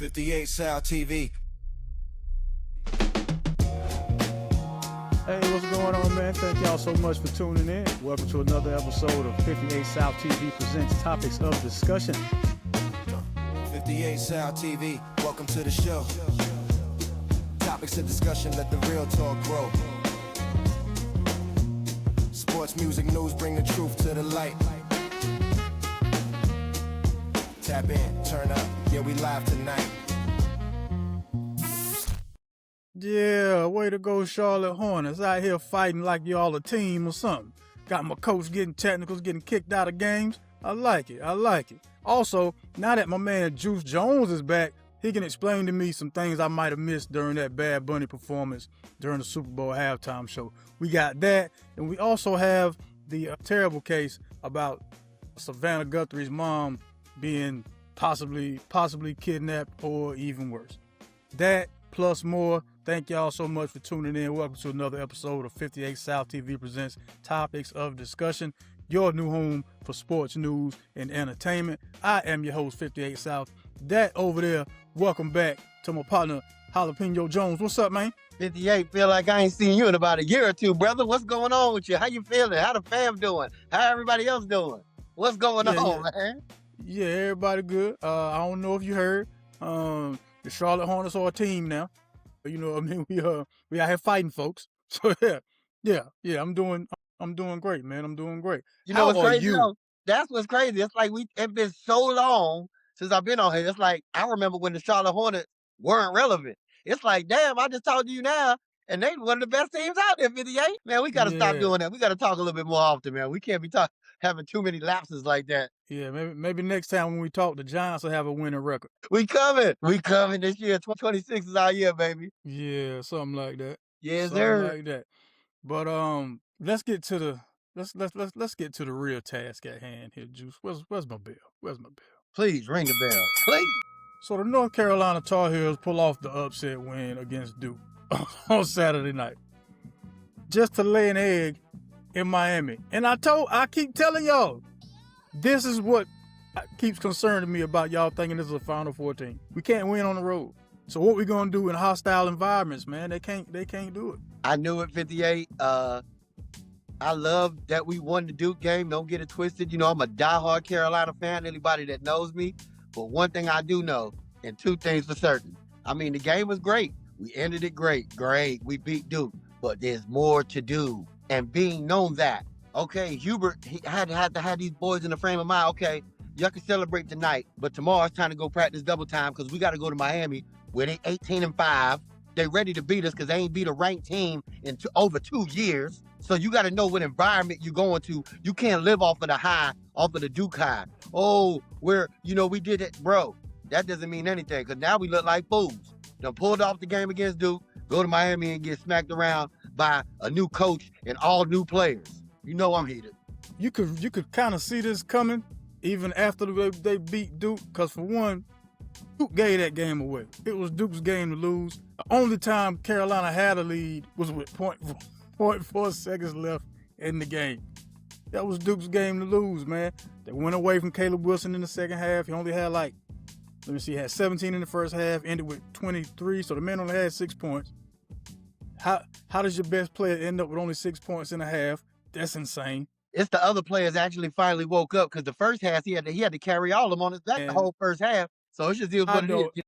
58South TV. Hey, what's going on, man? Thank y'all so much for tuning in. Welcome to another episode of 58South TV presents Topics of Discussion. 58South TV, welcome to the show. Topics of discussion, let the real talk grow. Sports, music, news, bring the truth to the light. Tap in, turn up, yeah, we live tonight. Yeah, way to go, Charlotte Hornets. Out here fighting like y'all a team or something. Got my coach getting technicals, getting kicked out of games. I like it. Also, now that my man Juice Jones is back, he can explain to me some things I might have missed during that Bad Bunny performance during the Super Bowl halftime show. We got that, and we also have the terrible case about Savannah Guthrie's mom being possibly kidnapped or even worse. That plus more. Thank y'all so much for tuning in. Welcome to another episode of 58 South TV presents Topics of Discussion, your new home for sports news and entertainment. I am your host, 58 South. That over there, welcome back to my partner, Jalapeno Jones. What's up, man? 58, feel like I ain't seen you in about a year or two, brother. What's going on with you? How you feeling? How the fam doing? How everybody else doing? What's going on, man? Yeah, everybody good. I don't know if you heard, the Charlotte Hornets are a team now. You know what I mean? We out here fighting, folks. So yeah. I'm doing great, man. I'm doing great. You know what's crazy though? That's what's crazy. It's like it's been so long since I've been on here. It's like I remember when the Charlotte Hornets weren't relevant. It's like, damn, I just talked to you now, and they one of the best teams out there, 58. Man, we gotta stop doing that. We gotta talk a little bit more often, man. We can't be having too many lapses like that. Yeah, maybe next time when we talk, the Giants will have a winning record. We coming this year. 2026 is our year, baby. Yeah, something like that. Yes, something sir. like that. But let's get to the real task at hand here, Juice. Where's my bell? Please ring the bell, please. So the North Carolina Tar Heels pull off the upset win against Duke on Saturday night, just to lay an egg in Miami. And I keep telling y'all, this is what keeps concerning me about y'all thinking this is a Final Four team. We can't win on the road. So what we gonna do in hostile environments, man? They can't do it. I knew it, 58. I love that we won the Duke game. Don't get it twisted. You know, I'm a diehard Carolina fan, anybody that knows me. But one thing I do know, and two things for certain. I mean, the game was great. We ended it great. We beat Duke. But there's more to do. And being known that, okay, Hubert, he had to have these boys in the frame of mind. Okay, y'all can celebrate tonight, but tomorrow it's time to go practice double time because we got to go to Miami where they 18-5. They ready to beat us because they ain't beat a ranked team in over 2 years. So you got to know what environment you're going to. You can't live off of the high, off of the Duke high. Oh, we did it, bro. That doesn't mean anything because now we look like fools. Done pulled off the game against Duke, go to Miami and get smacked around by a new coach and all new players. You know I'm heated. You could kind of see this coming even after they beat Duke, because for one, Duke gave that game away. It was Duke's game to lose. The only time Carolina had a lead was with 0.4 seconds left in the game. That was Duke's game to lose, man. They went away from Caleb Wilson in the second half. He only had he had 17 in the first half, ended with 23, so the man only had 6 points. How does your best player end up with only 6 points in a half? That's insane. It's the other players actually finally woke up because the first half he had to carry all of them on his back the whole first half. So it's just what it is.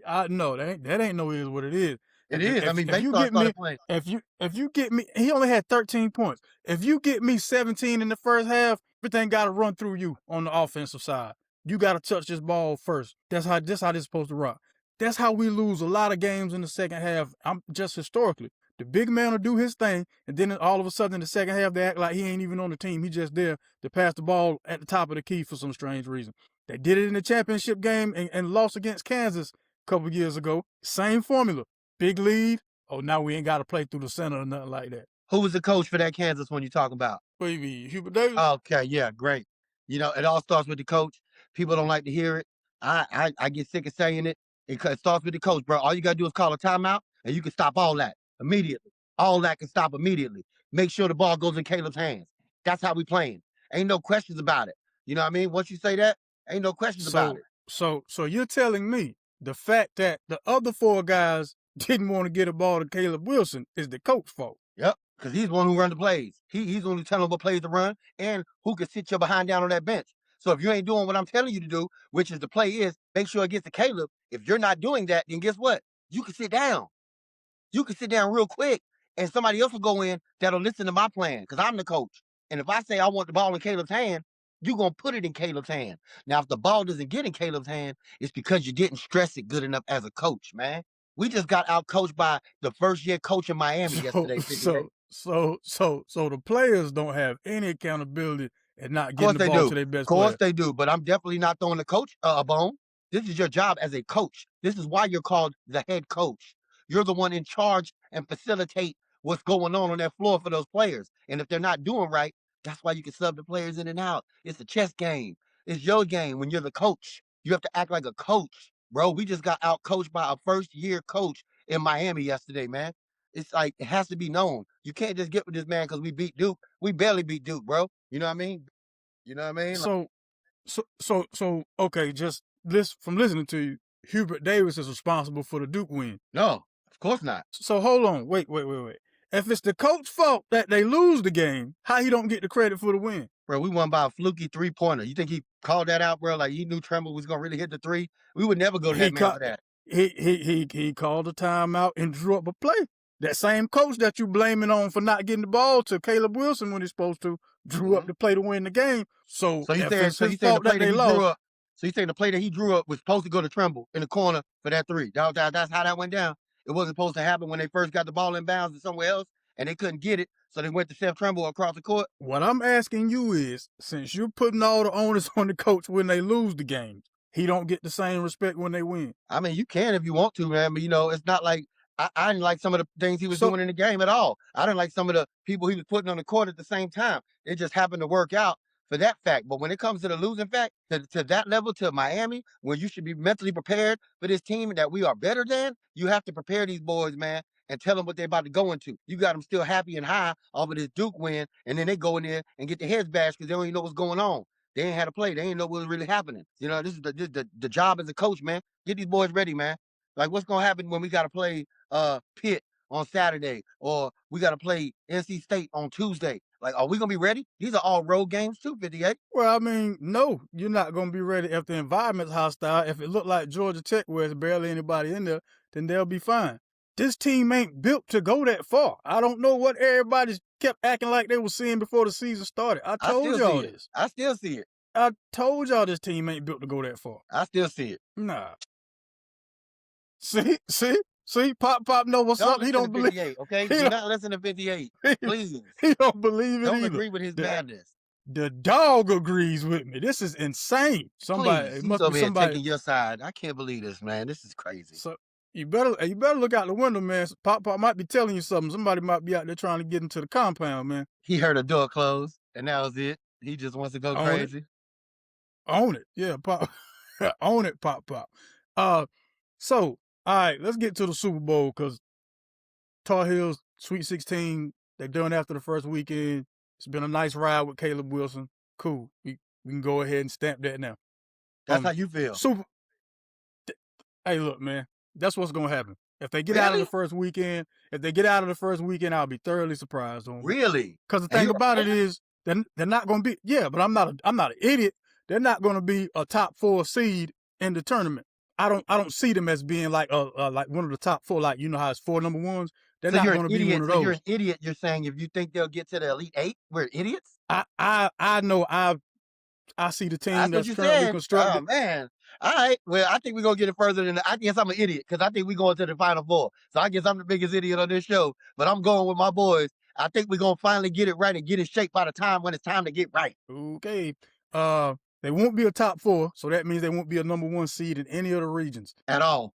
I know that ain't no is what it is. It is. If you get me, he only had 13 points. If you get me 17 in the first half, everything got to run through you on the offensive side. You got to touch this ball first. That's how this supposed to rock. That's how we lose a lot of games in the second half. I'm just historically. The big man will do his thing, and then all of a sudden in the second half, they act like he ain't even on the team. He just there to pass the ball at the top of the key for some strange reason. They did it in the championship game and lost against Kansas a couple years ago. Same formula. Big lead. Oh, now we ain't got to play through the center or nothing like that. Who was the coach for that Kansas one you talking about? What do you mean, Hubert Davis? Okay, yeah, great. You know, it all starts with the coach. People don't like to hear it. I get sick of saying it. It starts with the coach, bro. All you got to do is call a timeout, and you can stop all that immediately. All that can stop immediately. Make sure the ball goes in Caleb's hands. That's how we playing. Ain't no questions about it. You know what I mean? Once you say that, ain't no questions about it. So you're telling me The fact that the other 4 guys didn't want to get a ball to Caleb Wilson is the coach's fault. Yep, because he's the one who runs the plays. He's the one who telling them what plays to run and who can sit your behind down on that bench. So if you ain't doing what I'm telling you to do, which is the play is, make sure it gets to Caleb. If you're not doing that, then guess what? You can sit down. You can sit down real quick, and somebody else will go in that'll listen to my plan because I'm the coach. And if I say I want the ball in Caleb's hand, you're going to put it in Caleb's hand. Now, if the ball doesn't get in Caleb's hand, it's because you didn't stress it good enough as a coach, man. We just got out coached by the first year coach in Miami yesterday. So the players don't have any accountability and not Of course getting the they ball do. to their best Of course player. they do. But I'm definitely not throwing the coach a bone. This is your job as a coach. This is why you're called the head coach. You're the one in charge and facilitate what's going on that floor for those players. And if they're not doing right, that's why you can sub the players in and out. It's a chess game. It's your game when you're the coach. You have to act like a coach, bro. We just got out coached by a first year coach in Miami yesterday, man. It's like it has to be known. You can't just get with this man because we beat Duke. We barely beat Duke, bro. You know what I mean? You know what I mean? So okay, just from listening to you, Hubert Davis is responsible for the Duke win. No, of course not. So hold on, wait. If it's the coach's fault that they lose the game, how he don't get the credit for the win? Bro, we won by a fluky 3-pointer. You think he called that out, bro? Like he knew Tremble was gonna really hit the 3? We would never go to that man for that. He called a timeout and drew up a play. That same coach that you blaming on for not getting the ball to Caleb Wilson when he's supposed to drew up the play to win the game. So you if saying it's his fault that they lost. So you saying the play that he drew up was supposed to go to Tremble in the corner for that 3? That's how that went down. It wasn't supposed to happen when they first got the ball in bounds to somewhere else and they couldn't get it, so they went to Seth Tremble across the court. What I'm asking you is, since you're putting all the onus on the coach when they lose the games, he don't get the same respect when they win. I mean, you can if you want to, man, but it's not like I didn't like some of the things he was doing in the game at all. I didn't like some of the people he was putting on the court at the same time. It just happened to work out for that fact. But when it comes to the losing fact, to that level, to Miami, where you should be mentally prepared for this team that we are better than, you have to prepare these boys, man, and tell them what they're about to go into. You got them still happy and high off of this Duke win, and then they go in there and get their heads bashed because they don't even know what's going on. They ain't had to play. They ain't know what was really happening. This is the job as a coach, man. Get these boys ready, man. Like, what's going to happen when we got to play Pitt on Saturday or we got to play NC State on Tuesday? Like, are we going to be ready? These are all road games too, 58. Well, I mean, no, you're not going to be ready if the environment's hostile. If it looked like Georgia Tech where there's barely anybody in there, then they'll be fine. This team ain't built to go that far. I don't know what everybody kept acting like they were seeing before the season started. I told y'all this. I still see it. I told y'all this team ain't built to go that far. I still see it. Nah. See, Pop know what's up. He don't believe 58, okay? Do not listen to 58, please. He don't believe it Don't either. agree with his madness. The dog agrees with me. This is insane. Please, he's over here taking your side. I can't believe this, man. This is crazy. So you better look out the window, man. Pop might be telling you something. Somebody might be out there trying to get into the compound, man. He heard a door close, and that was it. He just wants to go crazy. Own it. Yeah, Pop. Own it, Pop. So, all right, let's get to the Super Bowl because Tar Heels, Sweet 16, they're done after the first weekend. It's been a nice ride with Caleb Wilson. Cool. We can go ahead and stamp that now. That's how you feel. Hey, look, man, that's what's going to happen. If they get out of the first weekend, I'll be thoroughly surprised on them. Really? Because the thing about it is, they're not going to be, yeah, but I'm not an idiot. They're not going to be a top 4 seed in the tournament. I don't see them as being like like one of the top 4, like, you know how it's 4 number ones. They're not going to be one of those. You're an idiot. You're saying if you think they'll get to the Elite 8, we're idiots? I know I see the team that's currently constructed. Oh, man. All right. Well, I think we're going to get it further than that. I guess I'm an idiot because I think we're going to the Final Four. So I guess I'm the biggest idiot on this show. But I'm going with my boys. I think we're going to finally get it right and get it shaped by the time when it's time to get right. Okay. They won't be a top 4, so that means they won't be a number 1 seed in any of the regions. At all.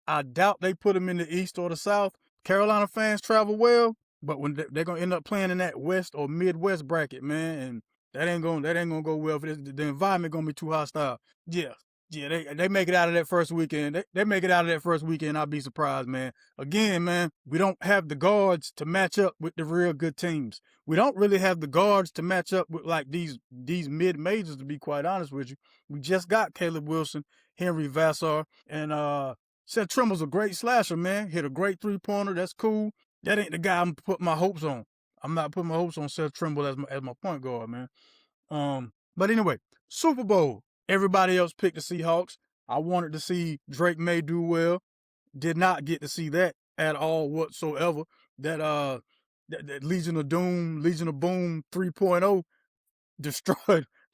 I doubt they put them in the East or the South. Carolina fans travel well, but when they're going to end up playing in that West or Midwest bracket, man, and that ain't going to go well for this. The environment going to be too hostile. Yeah. Yeah, they make it out of that first weekend. They make it out of that first weekend. I'll be surprised, man. Again, man, we don't have the guards to match up with the real good teams. We don't really have the guards to match up with like these mid majors. To be quite honest with you, we just got Caleb Wilson, Henry Vassar, and Seth Trimble's a great slasher, man. Hit a great 3-pointer. That's cool. That ain't the guy I'm putting my hopes on. I'm not putting my hopes on Seth Trimble as my point guard, man. But anyway, Super Bowl. Everybody else picked the Seahawks. I wanted to see Drake May do well. Did not get to see that at all whatsoever. That Legion of Doom, Legion of Boom 3.0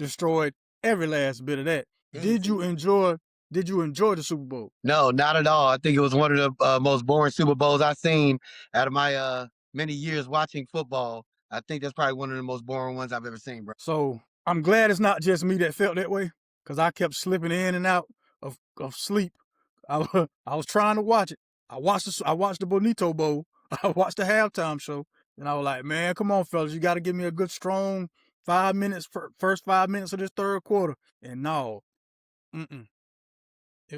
destroyed every last bit of that. Did you enjoy the Super Bowl? No, not at all. I think it was one of the most boring Super Bowls I've seen out of my many years watching football. I think that's probably one of the most boring ones I've ever seen, bro. So I'm glad it's not just me that felt that way, because I kept slipping in and out of sleep. I was trying to watch it. I watched the Bonito Bowl. I watched the halftime show, and I was like, man, come on, fellas, you got to give me a good strong 5 minutes, first 5 minutes of this third quarter. And no, it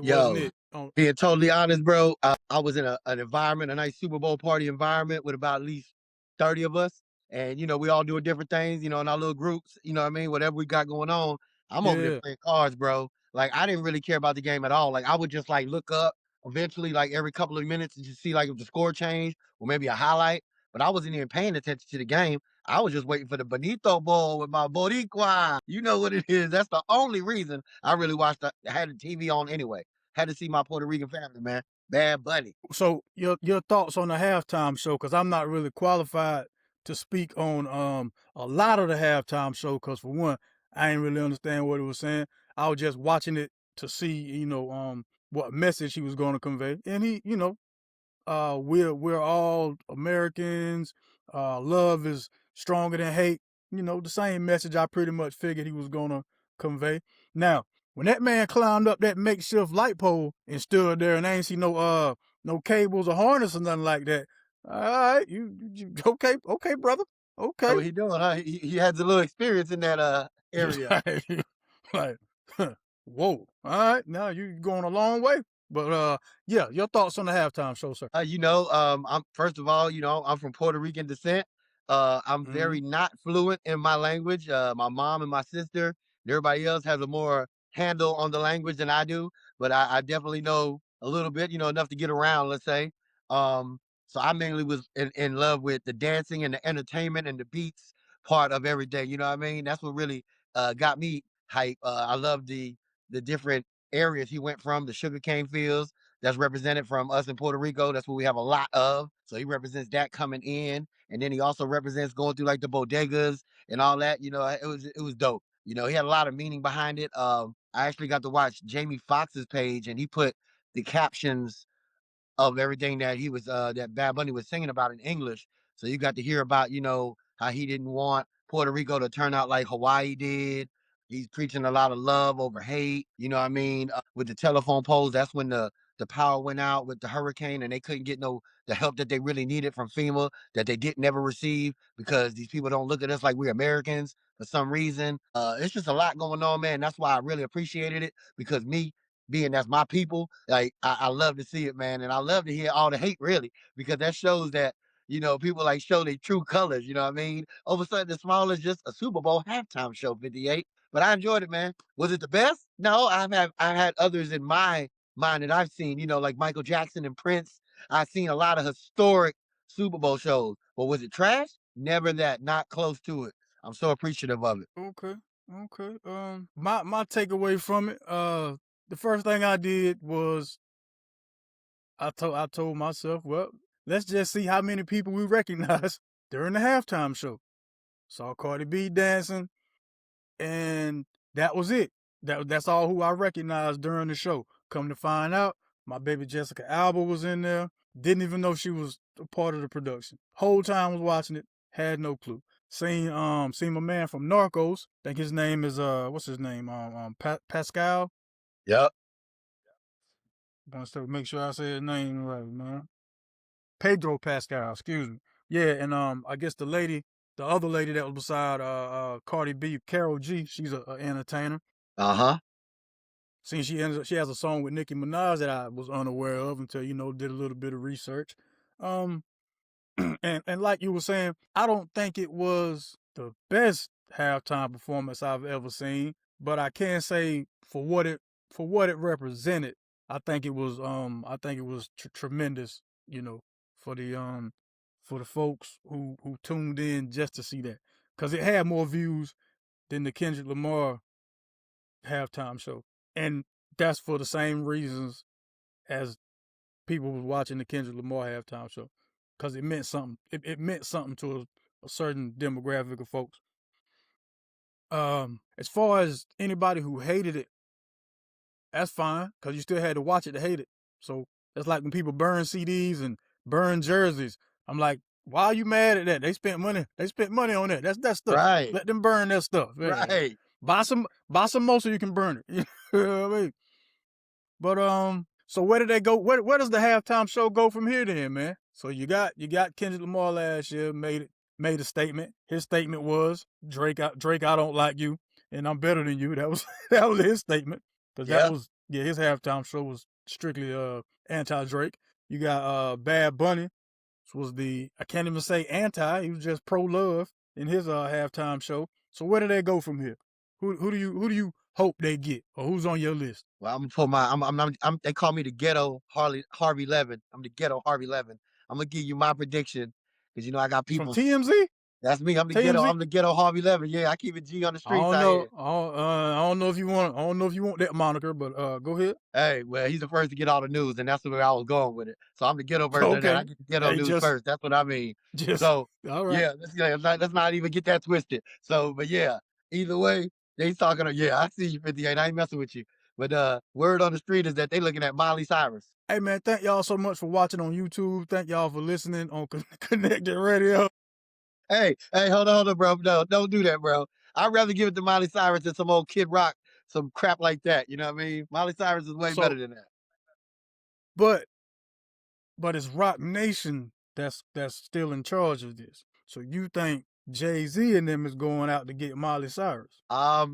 wasn't it. Being totally honest, bro, I was in an environment, a nice Super Bowl party environment with about at least 30 of us. And, we all doing different things, in our little groups, you know what I mean? Whatever we got going on. I'm over there playing cards, bro. Like, I didn't really care about the game at all. Like, I would just, like, look up eventually, like, every couple of minutes and just see, like, if the score changed or maybe a highlight. But I wasn't even paying attention to the game. I was just waiting for the Bonito Bowl with my Boricua. You know what it is. That's the only reason I really had the TV on anyway. Had to see my Puerto Rican family, man. Bad Bunny. So your thoughts on the halftime show, because I'm not really qualified to speak on a lot of the halftime show, because for one, I ain't really understand what it was saying. I was just watching it to see, what message he was going to convey. And he, we're all Americans. Love is stronger than hate. The same message I pretty much figured he was gonna convey. Now, when that man climbed up that makeshift light pole and stood there, and I ain't see no cables or harness or nothing like that. All right, you okay, brother, okay. What he doing, huh? He has a little experience in that area. like, whoa, all right, now you going a long way. But yeah, your thoughts on the halftime show, sir? I'm first of all, I'm from Puerto Rican descent. I'm very not fluent in my language. My mom and my sister, and everybody else has a more handle on the language than I do, but I definitely know a little bit, enough to get around, let's say. So I mainly was in love with the dancing and the entertainment and the beats part of everything. You know what I mean? That's what really got me hype. I love the different areas he went from, the sugarcane fields that's represented from us in Puerto Rico. That's what we have a lot of. So he represents that coming in. And then he also represents going through like the bodegas and all that. It was dope. He had a lot of meaning behind it. I actually got to watch Jamie Foxx's page, and he put the captions of everything that he was that Bad Bunny was singing about in English. So you got to hear about, how he didn't want Puerto Rico to turn out like Hawaii did. He's preaching a lot of love over hate. You know what I mean? With the telephone poles, that's when the power went out with the hurricane, and they couldn't get the help that they really needed from FEMA that they didn't ever receive because these people don't look at us like we're Americans for some reason. It's just a lot going on, man. That's why I really appreciated it, because me being that's my people, like I love to see it, man, and I love to hear all the hate, really, because that shows that people like show their true colors. You know what I mean? All of a sudden, the small is just a Super Bowl halftime show, 58. But I enjoyed it, man. Was it the best? No, I've had others in my mind that I've seen. Like Michael Jackson and Prince. I've seen a lot of historic Super Bowl shows. But was it trash? Never that. Not close to it. I'm so appreciative of it. Okay. My takeaway from it, the first thing I did was I told myself, well, let's just see how many people we recognize during the halftime show. Saw Cardi B dancing, and that was it. That's all who I recognized during the show. Come to find out, my baby Jessica Alba was in there. Didn't even know she was a part of the production. Whole time was watching it, had no clue. Seen my man from Narcos. Think his name is what's his name? Pascal. Yep. Want to make sure I say his name right, man. Pedro Pascal, excuse me. Yeah, and I guess the other lady that was beside Cardi B, Carol G, she's an entertainer. Uh-huh. Since she has a song with Nicki Minaj that I was unaware of until did a little bit of research. And like you were saying, I don't think it was the best halftime performance I've ever seen, but I can say for what it represented, I think it was tremendous, for the folks who tuned in just to see that, because it had more views than the Kendrick Lamar halftime show, and that's for the same reasons as people was watching the Kendrick Lamar halftime show, because it meant something. It meant something to a certain demographic of folks. As far as anybody who hated it, that's fine, because you still had to watch it to hate it. So that's like when people burn CDs and burn jerseys. I'm like, why are you mad at that? They spent money. They spent money on that. That's that stuff. Right. Let them burn that stuff. Right. Buy some more so you can burn it. You know what I mean? But so where did they go? Where does the halftime show go from here then, man? So you got Kendrick Lamar last year made a statement. His statement was Drake, I don't like you, and I'm better than you. That was his statement, because that was his halftime show was strictly anti-Drake. You got Bad Bunny, which was I can't even say anti. He was just pro-love in his halftime show. So where do they go from here? Who do you hope they get, or who's on your list? Well, I'm gonna put they call me the ghetto Harvey Levin. I'm the ghetto Harvey Levin. I'm gonna give you my prediction, because I got people from TMZ. That's me. I'm the TMZ? ghetto Harvey Levin. Yeah, I keep it G on the I streets don't out know. here. I don't know if you want that moniker, but go ahead. Hey, well, he's the first to get all the news, and that's where I was going with it. So I'm the ghetto version of that. I get the ghetto news first. That's what I mean. So all right. Yeah, let's not even get that twisted. So, but yeah, either way, they talking. Yeah, I see you, 58. I ain't messing with you. But word on the street is that they looking at Miley Cyrus. Hey man, thank y'all so much for watching on YouTube. Thank y'all for listening on Connected Radio. Hey, hold on, bro. No, don't do that, bro. I'd rather give it to Miley Cyrus than some old Kid Rock, some crap like that. You know what I mean? Miley Cyrus is way better than that. But it's Rock Nation that's still in charge of this. So you think Jay-Z and them is going out to get Miley Cyrus? I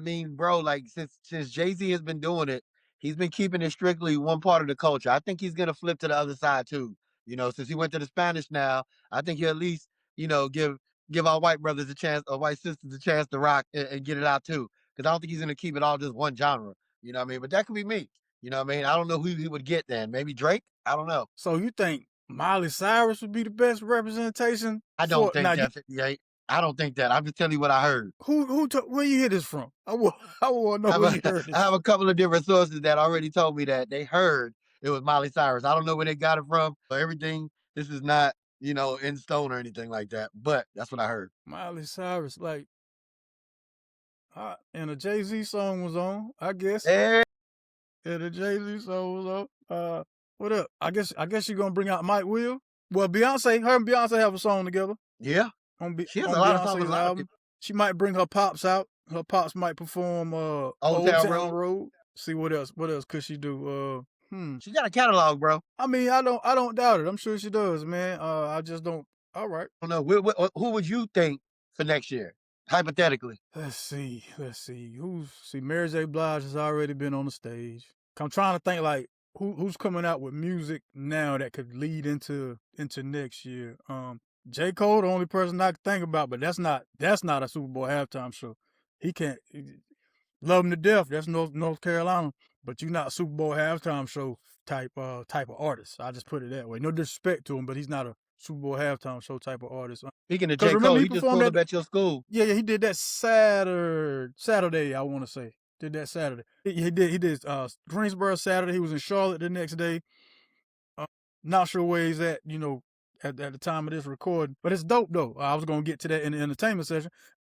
mean, bro, like since Jay-Z has been doing it, he's been keeping it strictly one part of the culture. I think he's gonna flip to the other side too. Since he went to the Spanish now, I think he'll at least, give our white brothers a chance, or white sisters a chance to rock and get it out too. Because I don't think he's gonna keep it all just one genre. You know what I mean? But that could be me. You know what I mean? I don't know who he would get then. Maybe Drake? I don't know. So you think Miley Cyrus would be the best representation? I don't think that, 58. I don't think that. I'm just telling you what I heard. Where you hear this from? I want to know where you heard this. I have a couple of different sources that already told me that they heard it was Miley Cyrus. I don't know where they got it from. Everything, this is not, in stone or anything like that. But that's what I heard. Miley Cyrus, like, and a Jay-Z song was on, I guess. Hey. And a Jay-Z song was on. What up? I guess you're gonna bring out Mike Will. Well, her and Beyonce have a song together. Yeah. She has a lot of songs with a lot of people. She might bring her pops out. Her pops might perform Old Town Road. See what else could she do? She got a catalog, bro. I mean, I don't doubt it. I'm sure she does, man. I just don't. All right. I don't know. Who would you think for next year? Hypothetically. Let's see. Mary J. Blige has already been on the stage. I'm trying to think like who's coming out with music now that could lead into next year. J. Cole, the only person I can think about, but that's not a Super Bowl halftime show. He can't love him to death. That's North Carolina, but you're not a Super Bowl halftime show type of artist. I just put it that way. No disrespect to him, but he's not a Super Bowl halftime show type of artist. Speaking of J. Cole, he just pulled up at your school. Yeah, he did that Saturday. I want to say did that Saturday. He did Greensboro Saturday. He was in Charlotte the next day. Not sure where he's at, at the time of this recording. But it's dope, though. I was going to get to that in the entertainment session.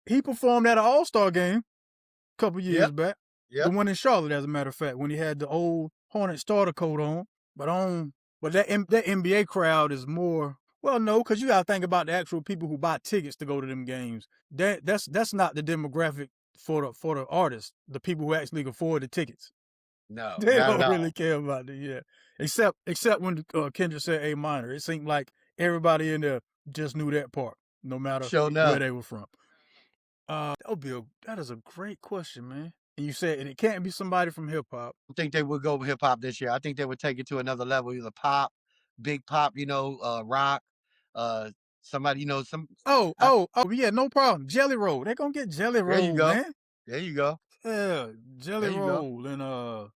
He performed at an All-Star game a couple years back. The one in Charlotte, as a matter of fact, when he had the old Hornets starter coat on. But that NBA crowd is more... Well, no, because you got to think about the actual people who buy tickets to go to them games. That's not the demographic for the artists, the people who actually can afford the tickets. No, they don't really care about it. Yeah, except when Kendrick said A minor, it seemed like everybody in there just knew that part, no matter where they were from. That is a great question, man. And you said it can't be somebody from hip hop. I think they would go hip hop this year. I think they would take it to another level, either pop, big pop, rock, uh, somebody, Yeah, no problem. Jelly Roll. They're gonna get Jelly there you Roll, go. man. There you go. Yeah, Jelly There you go. Roll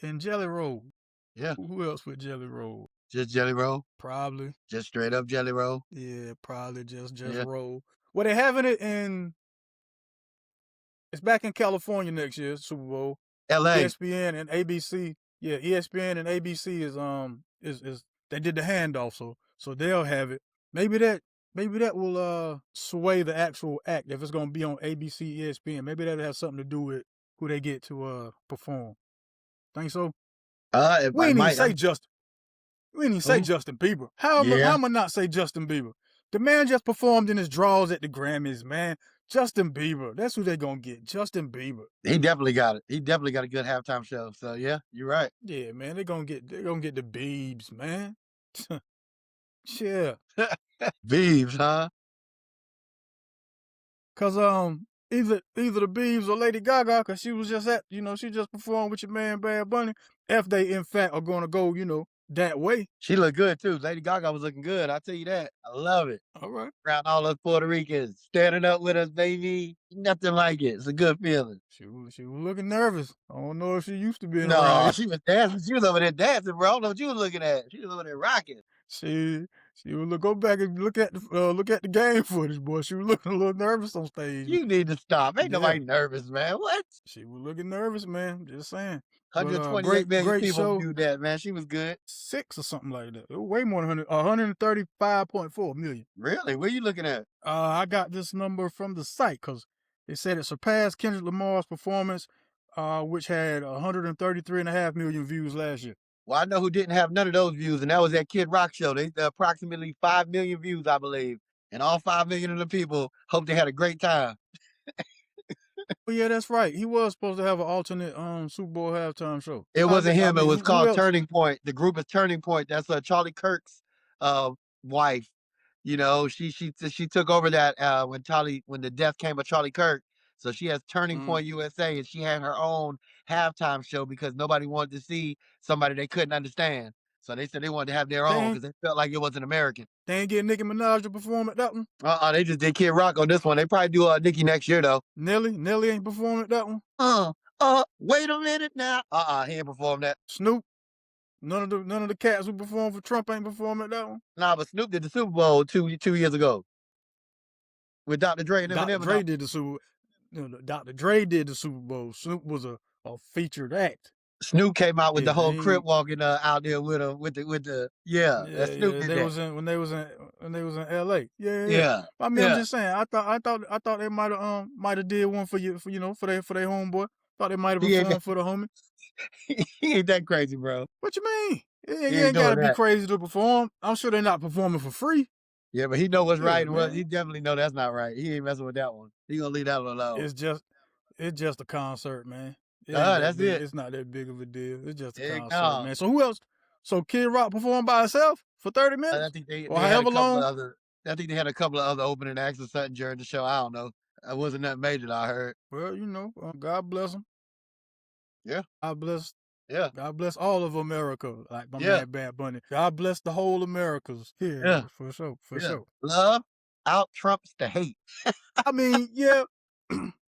and Jelly Roll. Yeah. Who else with Jelly Roll? Just Jelly Roll. Probably. Just straight up Jelly Roll. Yeah, probably just Yeah. Roll. Well, they're having it in. It's back in California next year, Super Bowl. LA. ESPN and ABC. Yeah, ESPN and ABC is they did the handoff, so they'll have it. Maybe that will sway the actual act if it's gonna be on ABC, ESPN. Maybe that'll have something to do with who they get to perform. Think so? We didn't even say Justin. We didn't even say Justin Bieber. How am I not say Justin Bieber? The man just performed in his draws at the Grammys, man. Justin Bieber. That's who they gonna get. Justin Bieber. He definitely got it. He definitely got a good halftime show. So yeah, you're right. Yeah, man. They're gonna get the Biebs, man. Yeah. Biebs, huh? Cause either the Biebs or Lady Gaga, cause she was just she just performed with your man Bad Bunny. If they in fact are gonna go, that way. She looked good too. Lady Gaga was looking good. I'll tell you that. I love it. All right. Around all those Puerto Ricans standing up with us, baby. Nothing like it. It's a good feeling. She was looking nervous. I don't know if she used to be around. No, she was dancing. She was over there dancing, bro. I don't know what you was looking at. She was over there rocking. She would go back and look at the game footage, boy. She was looking a little nervous on stage. You need to stop. Ain't nobody nervous, man. What? She was looking nervous, man. Just saying. 128 million people show. do that, man. She was good. 6 or something like that. It was way more than 135.4 million. Really? What are you looking at? I got this number from the site because they said it surpassed Kendrick Lamar's performance, which had 133.5 million views last year. Well, I know who didn't have none of those views, and that was that Kid Rock show. They approximately 5 million views, I believe. And all 5 million of the people hope they had a great time. Oh, yeah, that's right. He was supposed to have an alternate Super Bowl halftime show. It wasn't him. It was called Turning Point. The group is Turning Point. That's Charlie Kirk's wife. She took over that when the death came of Charlie Kirk. So she has Turning Point USA, and she had her own halftime show because nobody wanted to see somebody they couldn't understand. So they said they wanted to have their own because they felt like it wasn't American. They ain't getting Nicki Minaj to perform at that one? They just did Kid Rock on this one. They probably do Nicki next year, though. Nelly ain't performing at that one? Wait a minute now. He ain't performed that. Snoop? None of the cats who performed for Trump ain't performing at that one? Nah, but Snoop did the Super Bowl two years ago. With Dr. Dre and Eminem. Dr. Dre did the Super Bowl. Dr. Dre did the Super Bowl. Snoop was a featured act. Snoop came out with the whole crib walking out there with him with the that Snoop did that. When they was in LA. Yeah. I mean, I'm just saying. I thought they might have did one for their homeboy. Thought they might have performed for the homie. He ain't that crazy, bro. What you mean? You ain't gotta be crazy to perform. I'm sure they're not performing for free. Yeah, but he know what's right and what he definitely know that's not right. He ain't messing with that one. He gonna leave that one alone. It's just a concert, man. That's it. It's not that big of a deal. It's just a concert, man. So who else? So Kid Rock performed by himself for 30 minutes? I think they however long. I think they had a couple of other opening acts or something during the show. I don't know. It wasn't nothing major that I heard. Well, God bless them. Yeah. God bless. Yeah. God bless all of America, like my man Bad Bunny. God bless the whole Americas here. Yeah. For sure. For sure. Love out trumps the hate. I mean, yeah.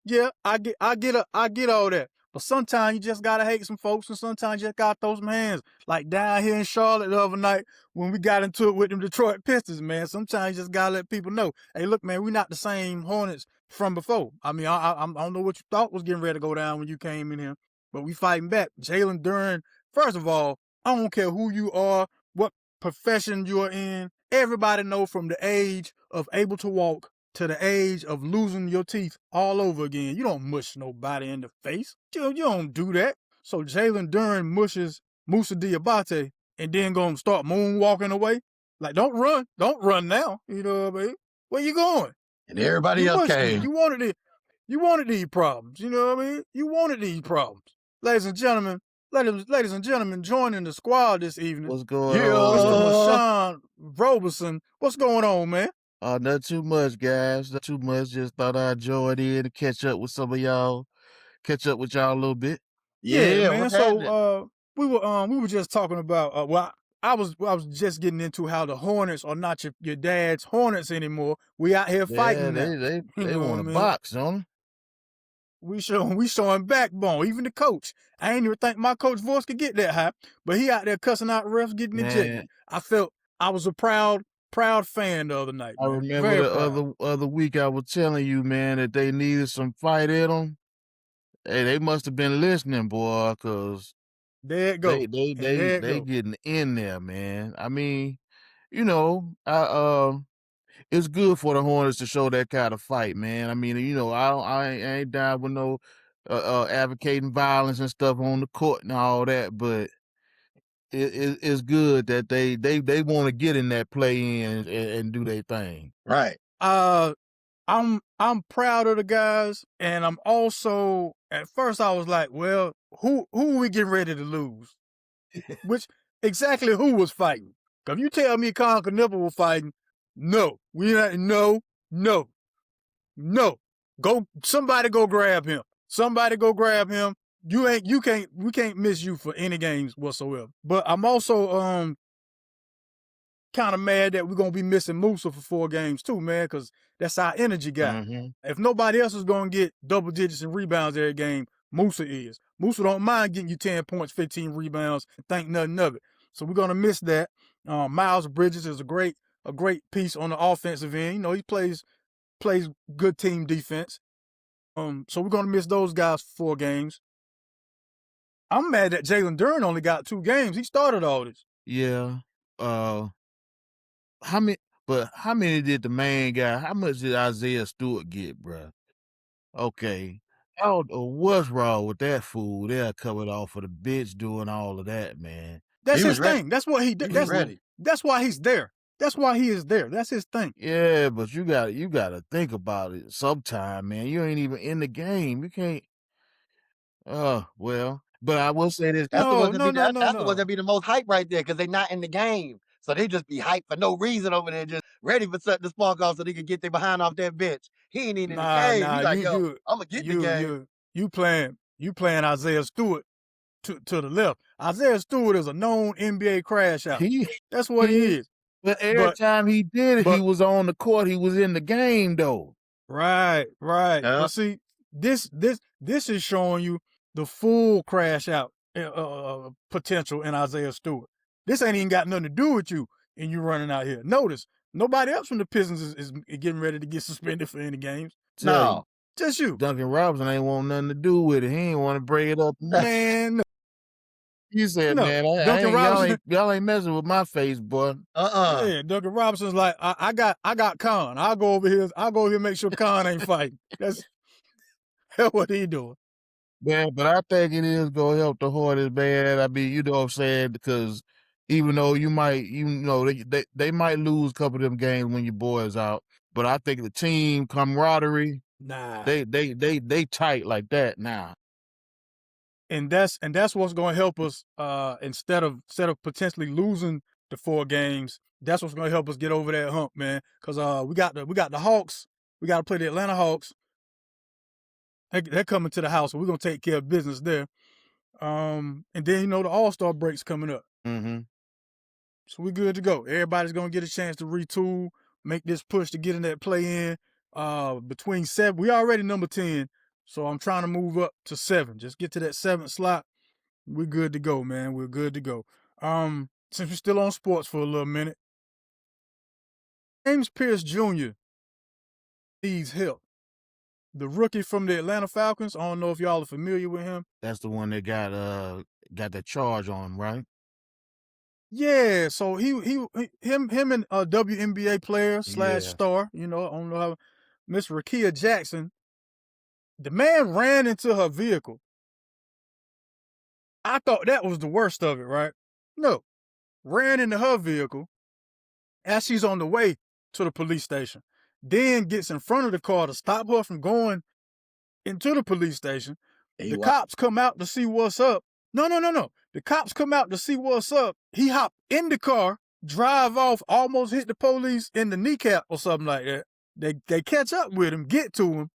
Yeah, I get all that. But sometimes you just gotta hate some folks, and sometimes you just gotta throw some hands. Like down here in Charlotte the other night when we got into it with them Detroit Pistons, man. Sometimes you just gotta let people know, hey, look, man, we're not the same Hornets from before. I mean, I don't know what you thought was getting ready to go down when you came in here, but we fighting back. Jalen Duren, first of all, I don't care who you are, what profession you're in. Everybody know from the age of able to walk to the age of losing your teeth all over again. You don't mush nobody in the face. You don't do that. So Jalen Duren mushes Moussa Diabate and then gonna start moonwalking away. Like, don't run now. You know what I mean? Where you going? And everybody else came. You wanted these problems. You know what I mean? You wanted these problems. Ladies and gentlemen, joining the squad this evening. What's going Mr. on? LaShawn Roberson. What's going on, man? Not too much, guys. Not too much. Just thought I'd join in and catch up with some of y'all. catch up with y'all a little bit. Yeah, man. what's So happening? we were just talking about well, I was just getting into how the Hornets are not your dad's Hornets anymore. We out here Yeah, fighting now. they You know want what to I mean? box, don't they? We showing backbone. Even the coach. I ain't even think my coach voice could get that high, but he out there cussing out refs, getting ejected. Man, I felt I was a proud fan the other night, I man. remember Very the proud. other week I was telling you, man, that they needed some fight in them. Hey, they must have been listening, boy, because There it go. And there it they go. getting in there, man. I mean, you know, it's good for the Hornets to show that kind of fight, man. I mean, you know, I ain't down with no advocating violence and stuff on the court and all that, but it's good that they want to get in that play in and do their thing. Right. I'm proud of the guys, and I'm also at first I was like, well, who are we getting ready to lose? Which exactly who was fighting? Cause you tell me Conker Nipple was fighting, no, we not, no. Somebody go grab him. We can't miss you for any games whatsoever. But I'm also kind of mad that we're gonna be missing Musa for 4 games too, man, because that's our energy guy. Mm-hmm. If nobody else is gonna get double digits in rebounds every game, Musa is. Musa don't mind getting you 10 points, 15 rebounds, and think nothing of it. So we're gonna miss that. Miles Bridges is a great piece on the offensive end. You know, he plays good team defense. So we're gonna miss those guys for 4 games. I'm mad that Jalen Duren only got 2 games. He started all this. Yeah. How many did the main guy? How much did Isaiah Stewart get, bruh? Okay. I don't know what's wrong with that fool. They're coming off of the bitch doing all of that, man. That's He his was ready. thing. That's what he did. He was ready. That's why he's there. That's why he is there. That's his thing. Yeah, but you gotta think about it sometime, man. You ain't even in the game. You can't. Well, but I will say this. That's the ones that be No. that's the ones that be the most hype right there, because they not in the game. So they just be hyped for no reason over there, just ready for something to spark off so they can get their behind off that bench. He ain't even in the game. He like, yo, I'm gonna get in the game. You playing Isaiah Stewart to the left. Isaiah Stewart is a known NBA crash out. That's what he is. But every time he did it, he was on the court. He was in the game, though. Right. Yeah. But see, this is showing you the full crash out potential in Isaiah Stewart. This ain't even got nothing to do with you, and you running out here. Notice, nobody else from the Pistons is getting ready to get suspended for any games. No. Just you. Duncan Robinson ain't want nothing to do with it. He ain't want to bring it up. Man, no. He said, No, man, Duncan Robinson, y'all ain't messing with my face, boy. Yeah, Duncan Robinson's like, I got Khan. I'll go over here and make sure Khan ain't fighting. That's what he doing. Yeah, but I think it is gonna help the Hornets, man. I mean, you know what I'm saying? Because even though they might lose a couple of them games when your boy's out, but I think the team camaraderie, they tight like that now. And that's what's going to help us. Instead of potentially losing the 4 games, that's what's going to help us get over that hump, man. Because we got the Hawks. We got to play the Atlanta Hawks. They're coming to the house, so we're gonna take care of business there. And then the All-Star break's coming up. Mm-hmm. So we're good to go. Everybody's gonna get a chance to retool, make this push to get in that play-in. Between 7, we already number 10, so I'm trying to move up to 7. Just get to that 7th slot. We're good to go, man. We're good to go. Since we're still on sports for a little minute, James Pierce Jr. needs help. The rookie from the Atlanta Falcons. I don't know if y'all are familiar with him. That's the one that got the charge on him, right? Yeah, so him and a WNBA player / star, I don't know how, Miss Rakia Jackson, the man ran into her vehicle. I thought that was the worst of it, right? No, ran into her vehicle as she's on the way to the police station. Then gets in front of the car to stop her from going into the police station. The cops come out to see what's up. No. The cops come out to see what's up. He hopped in the car, drive off, almost hit the police in the kneecap or something like that. They catch up with him, get to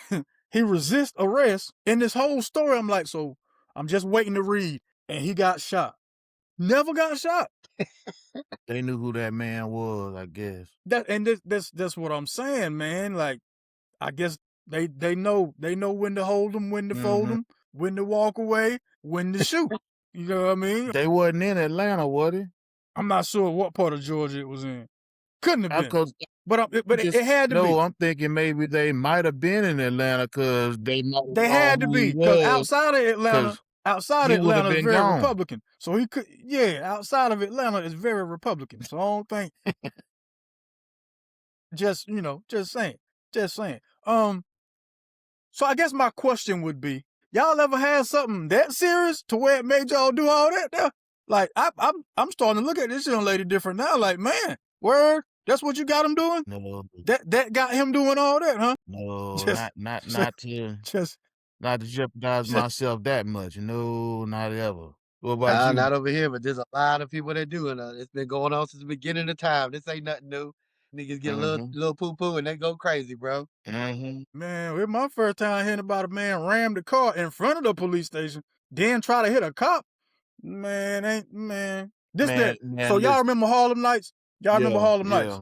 him. He resists arrest. In this whole story, I'm like, so I'm just waiting to read. And he got shot. Never got shot. They knew who that man was, I guess. That's what I'm saying, man. Like, I guess they know when to hold them, when to fold them, when to walk away, when to shoot. You know what I mean? They wasn't in Atlanta, was they? I'm not sure what part of Georgia it was in. Couldn't have been. But it had to be. No, I'm thinking maybe they might have been in Atlanta because they had to be, because outside of Atlanta, is very gone. Republican. So he could, outside of Atlanta is very Republican. So I don't think. just saying. So I guess my question would be, y'all ever had something that serious to where it made y'all do all that there? Like, I'm starting to look at this young lady different now. Like, man, word, that's what you got him doing? No. That got him doing all that, huh? No, not to jeopardize myself that much. No, not ever. What about you? Not over here, but there's a lot of people that do it. It's been going on since the beginning of time. This ain't nothing new. Niggas get a little poo-poo and they go crazy, bro. Man, it's my first time hearing about a man ram the car in front of the police station, then try to hit a cop. Man. So y'all remember Harlem Nights? Y'all remember Harlem Nights?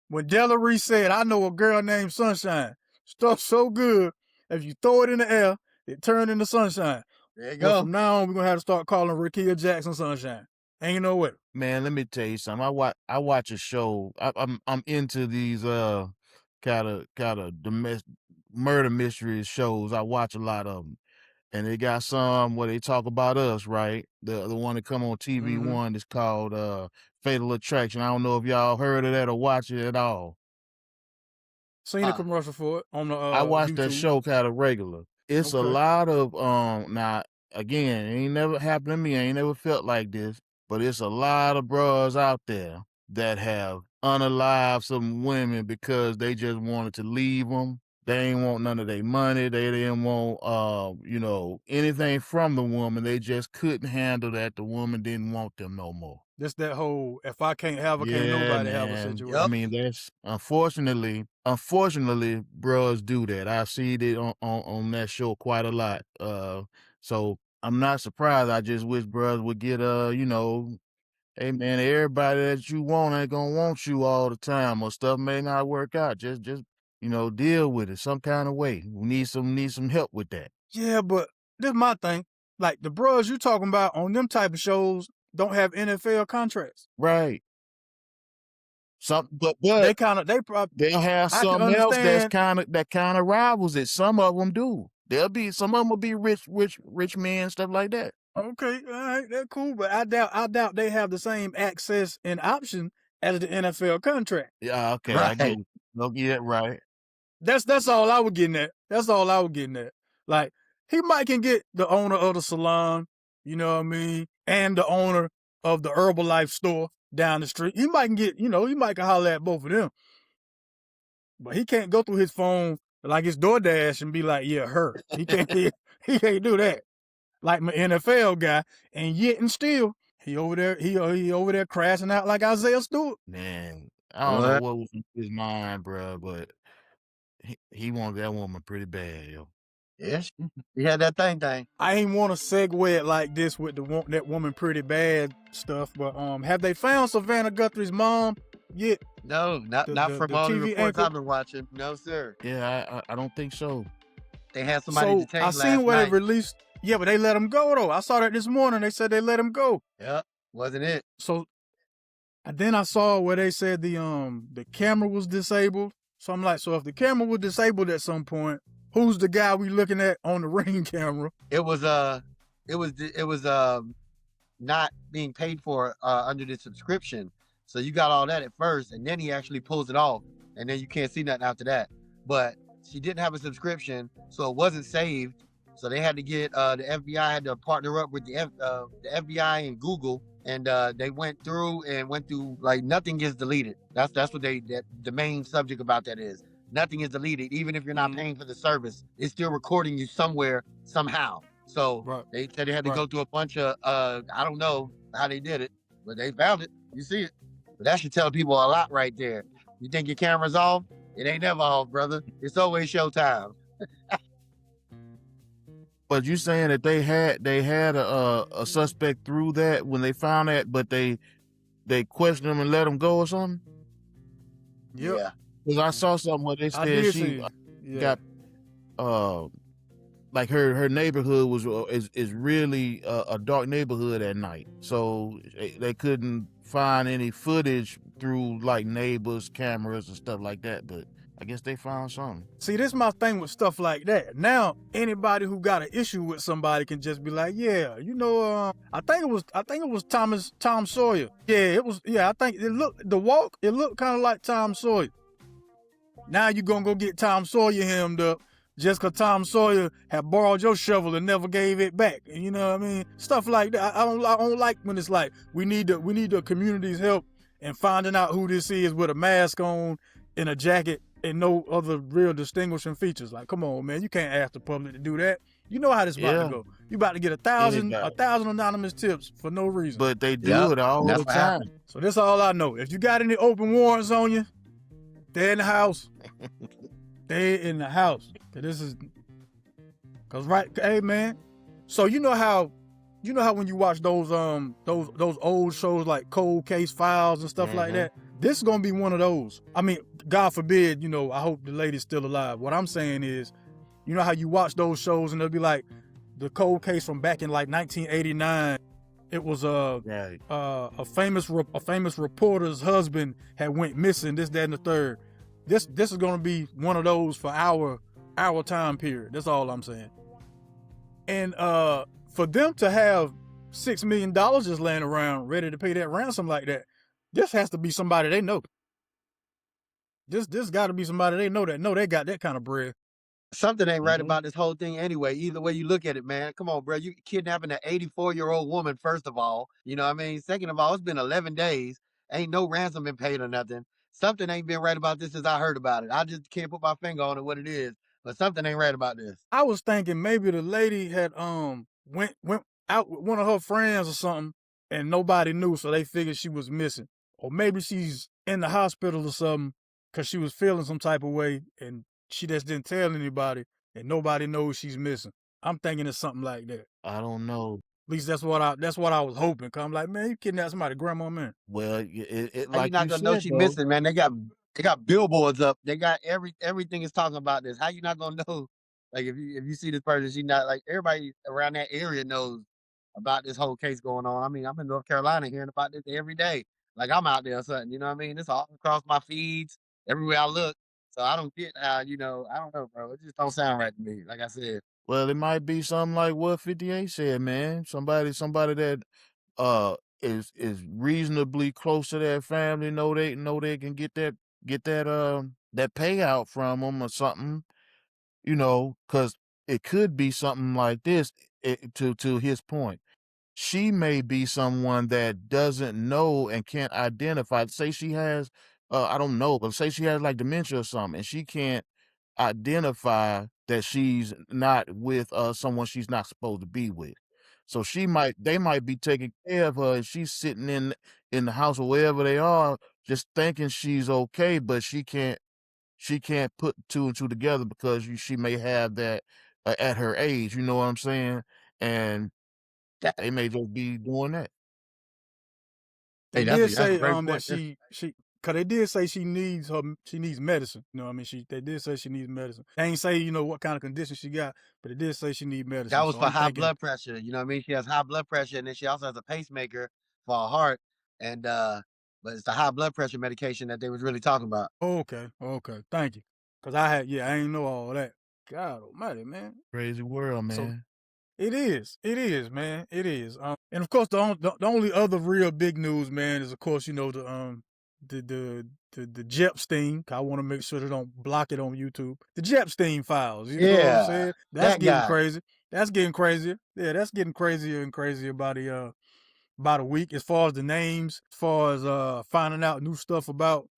When Della Reese said, I know a girl named Sunshine. Stuff so good, if you throw it in the air, it turns into sunshine. There you go. But from now on, we're going to have to start calling Rakia Jackson Sunshine. Ain't no way. Man, let me tell you something. I watch a show. I'm into these kind of domestic murder mystery shows. I watch a lot of them, and they got some where they talk about us, right? The one that come on TV One is called Fatal Attraction. I don't know if y'all heard of that or watch it at all. Seen a commercial for it on the I watch YouTube. that show kind of regular. It's a lot of now again, it ain't never happened to me. I ain't never felt like this. But it's a lot of bros out there that have unalived some women because they just wanted to leave them. They ain't want none of their money. They didn't want, anything from the woman. They just couldn't handle that. The woman didn't want them no more. This that whole, if I can't have her, can't nobody have a situation. I mean, that's unfortunately, bros do that. I've seen it on that show quite a lot. So I'm not surprised. I just wish bros would get, hey man, everybody that you want ain't gonna want you all the time, or stuff may not work out. Just deal with it some kind of way. We need some help with that. Yeah, but this is my thing. Like, the bros you talking about on them type of shows don't have NFL contracts. Right. But they'll have something else that kind of rivals it. Some of them do. Some of them will be rich men, stuff like that. Okay, all right, that's cool. But I doubt they have the same access and option as the NFL contract. Yeah, okay, right. I get it. No, yeah, right. That's all I was getting at. Like, he might can get the owner of the salon, you know what I mean, and the owner of the Herbalife store down the street. He might can get, he might can holler at both of them. But he can't go through his phone like it's DoorDash and be like, yeah, her. He can't do that. Like my NFL guy, and yet and still, he over there crashing out like Isaiah Stewart. Man, I don't know what was in his mind, bro, but he wanted that woman pretty bad, yo. Yes, he had that thing. I ain't want to segue it like this with that woman pretty bad stuff, but have they found Savannah Guthrie's mom yet? No, not from all the reports I've been watching. No, sir. Yeah, I don't think so. They had somebody detained last night. I seen where they released. Yeah, but they let him go though. I saw that this morning. They said they let him go. Yep, wasn't it? So, and then I saw where they said the camera was disabled. So I'm like, so if the camera was disabled at some point, who's the guy we looking at on the Ring camera? It was not being paid for under the subscription. So you got all that at first, and then he actually pulls it off, and then you can't see nothing after that. But she didn't have a subscription, so it wasn't saved. So they had to get the FBI had to partner up with the FBI and Google, and they went through like nothing gets deleted. That's what the main subject about that is. Nothing is deleted, even if you're not paying for the service. It's still recording you somewhere somehow. So they said they had to go through a bunch of I don't know how they did it, but they found it. You see it. But that should tell people a lot right there. You think your camera's off? It ain't never off, brother. It's always showtime. But you saying that they had a suspect through that when they found that, but they questioned him and let him go or something? Yep. Yeah. Because I saw something where they I said did she see. Yeah. got like her neighborhood was is really a dark neighborhood at night, so they couldn't find any footage through like neighbors' cameras and stuff like that. But I guess they found something. See, this is my thing with stuff like that. Now, anybody who got an issue with somebody can just be like, yeah, you know, I think it was Tom Sawyer. Yeah, it was. Yeah, I think it looked kind of like Tom Sawyer. Now you gonna go get Tom Sawyer hemmed up just cause Tom Sawyer had borrowed your shovel and never gave it back. And you know what I mean? Stuff like that. I don't like when it's like we need the community's help in finding out who this is with a mask on and a jacket and no other real distinguishing features. Like, come on, man, you can't ask the public to do that. You know how this about to go. You about to get 1,000 anonymous tips for no reason. But they do it all the time. So this is all I know. If you got any open warrants on you, they're in the house. They're in the house. This is, cause right, hey man. So you know how when you watch those old shows like Cold Case Files and stuff like that. This is gonna be one of those. I mean, God forbid, you know, I hope the lady's still alive. What I'm saying is, you know how you watch those shows and they'll be like, the cold case from back in like 1989. It was a famous reporter's husband had went missing. This, that, and the third. This is gonna be one of those for our time period. That's all I'm saying. And for them to have $6 million just laying around ready to pay that ransom like that, this has to be somebody they know. This got to be somebody they know they got that kind of bread. Something ain't right about this whole thing anyway. Either way you look at it, man. Come on, bro. You kidnapping an 84-year-old woman, first of all. You know what I mean? Second of all, it's been 11 days. Ain't no ransom been paid or nothing. Something ain't been right about this since I heard about it. I just can't put my finger on it what it is. But something ain't right about this. I was thinking maybe the lady had went out with one of her friends or something and nobody knew, so they figured she was missing. Or maybe she's in the hospital or something because she was feeling some type of way and she just didn't tell anybody and nobody knows she's missing. I'm thinking it's something like that. I don't know. At least that's what I was hoping. Cause I'm like, man, you kidnapped somebody, grandma, man. Well, it How like you not you gonna said, know she though, missing, man? They got billboards up. They got everything is talking about this. How you not gonna know? Like if you see this person, she not like everybody around that area knows about this whole case going on. I mean, I'm in North Carolina hearing about this every day. Like I'm out there or something, you know what I mean? It's all across my feeds, everywhere I look. So I don't get how, you know, I don't know, bro. It just don't sound right to me. Like I said. well, it might be something like what 58 said, man. Somebody that is reasonably close to their family, know they can get that that payout from them or something, you know, because it could be something like this. To his point, she may be someone that doesn't know and can't identify. Say she has, I don't know, but say she has like dementia or something, and she can't identify that she's not with someone she's not supposed to be with. So they might be taking care of her, and she's sitting in the house or wherever they are, just thinking she's okay, but she can't put two and two together because she may have that at her age. You know what I'm saying? And they may just be doing that. They Hey, did say that's a great that point. she cause they did say she needs medicine. You know what I mean? They did say she needs medicine. They ain't say, you know, what kind of condition she got, but they did say she needs medicine. That was so for I'm high thinking, blood pressure. You know what I mean? She has high blood pressure, and then she also has a pacemaker for her heart. And but it's the high blood pressure medication that they was really talking about. okay, thank you. Cause I ain't know all that. God almighty, man. Crazy world, man. So, it is, man. It is. And of course, the only other real big news, man, is of course, you know, the Epstein. I want to make sure they don't block it on YouTube. The Epstein files. You know what I'm saying? That's getting crazy. That's getting crazier. Yeah, that's getting crazier and crazier about a week. As far as the names, as far as finding out new stuff about,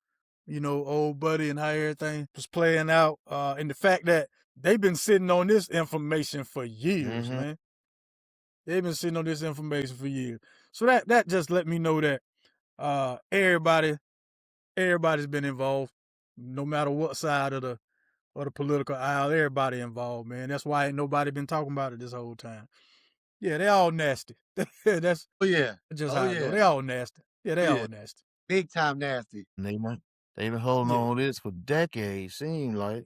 you know, old buddy and how everything was playing out, and the fact that they've been sitting on this information for years, man. They've been sitting on this information for years. So that just let me know that everybody's been involved, no matter what side of or the political aisle, everybody involved, man. That's why ain't nobody been talking about it this whole time. Yeah, they all nasty. That's Oh yeah. just Oh how it go. yeah. They all nasty. Yeah, Oh they yeah. all nasty. Big time nasty. And they been holding Yeah. on to this for decades, seem like.